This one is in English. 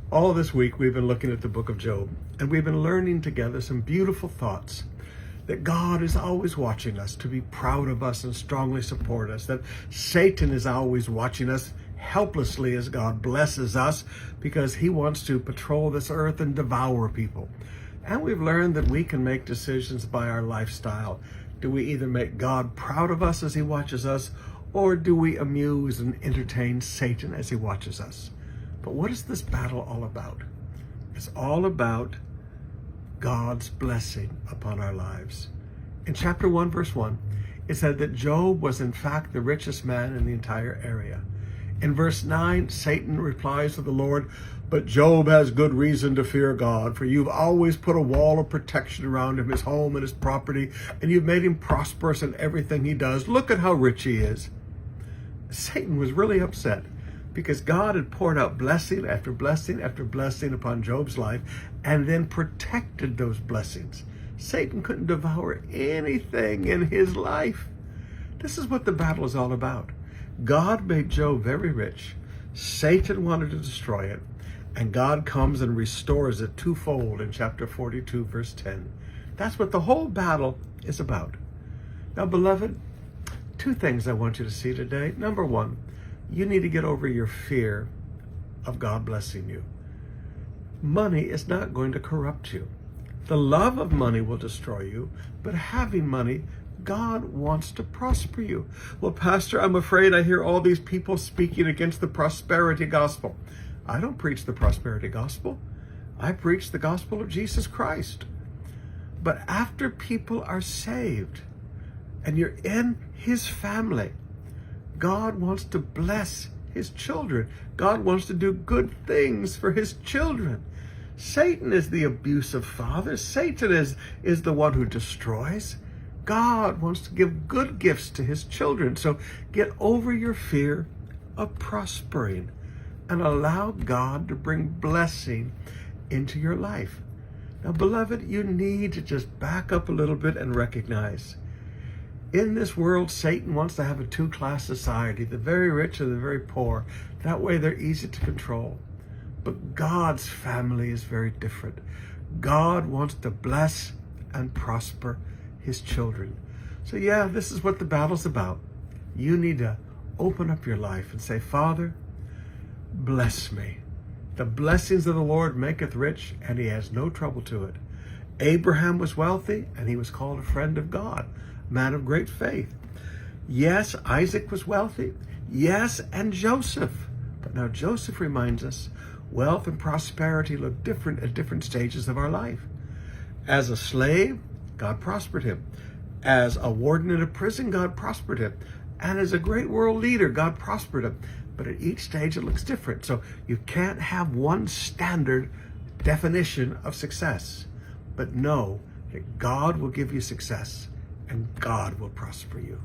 All this week we've been looking at the book of Job, and we've been learning together some beautiful thoughts that God is always watching us to be proud of us and strongly support us, that Satan is always watching us helplessly as God blesses us because he wants to patrol this earth and devour people. And we've learned that we can make decisions by our lifestyle. Do we either make God proud of us as he watches us, or do we amuse and entertain Satan as he watches us? But what is this battle all about? It's all about God's blessing upon our lives. In chapter 1, verse 1, it said that Job was in fact the richest man in the entire area. In verse 9, Satan replies to the Lord, "But Job has good reason to fear God, for you've always put a wall of protection around him, his home and his property, and you've made him prosperous in everything he does. Look at how rich he is." Satan was really upset because God had poured out blessing after blessing after blessing upon Job's life and then protected those blessings. Satan couldn't devour anything in his life. This is what the battle is all about. God made Job very rich. Satan wanted to destroy it, and God comes and restores it twofold in chapter 42, verse 10. That's what the whole battle is about. Now, beloved, two things I want you to see today. Number one, you need to get over your fear of God blessing you. Money is not going to corrupt you. The love of money will destroy you, but having money, God wants to prosper you. Well, Pastor, I'm afraid I hear all these people speaking against the prosperity gospel. I don't preach the prosperity gospel. I preach the gospel of Jesus Christ. But after people are saved and you're in his family, God wants to bless his children. God wants to do good things for his children. Satan is the abusive father. Satan is the one who destroys. God wants to give good gifts to his children. So get over your fear of prospering and allow God to bring blessing into your life. Now, beloved, you need to just back up a little bit and recognize in this world, Satan wants to have a two-class society, the very rich and the very poor. That way they're easy to control. But God's family is very different. God wants to bless and prosper his children. So yeah, this is what the battle's about. You need to open up your life and say, "Father, bless me. The blessings of the Lord maketh rich, and he has no trouble to it." Abraham was wealthy, and he was called a friend of God, man of great faith. Yes, Isaac was wealthy. Yes, and Joseph. But now Joseph reminds us, wealth and prosperity look different at different stages of our life. As a slave, God prospered him. As a warden in a prison, God prospered him. And as a great world leader, God prospered him. But at each stage, it looks different. So you can't have one standard definition of success. But know that God will give you success, and God will prosper you.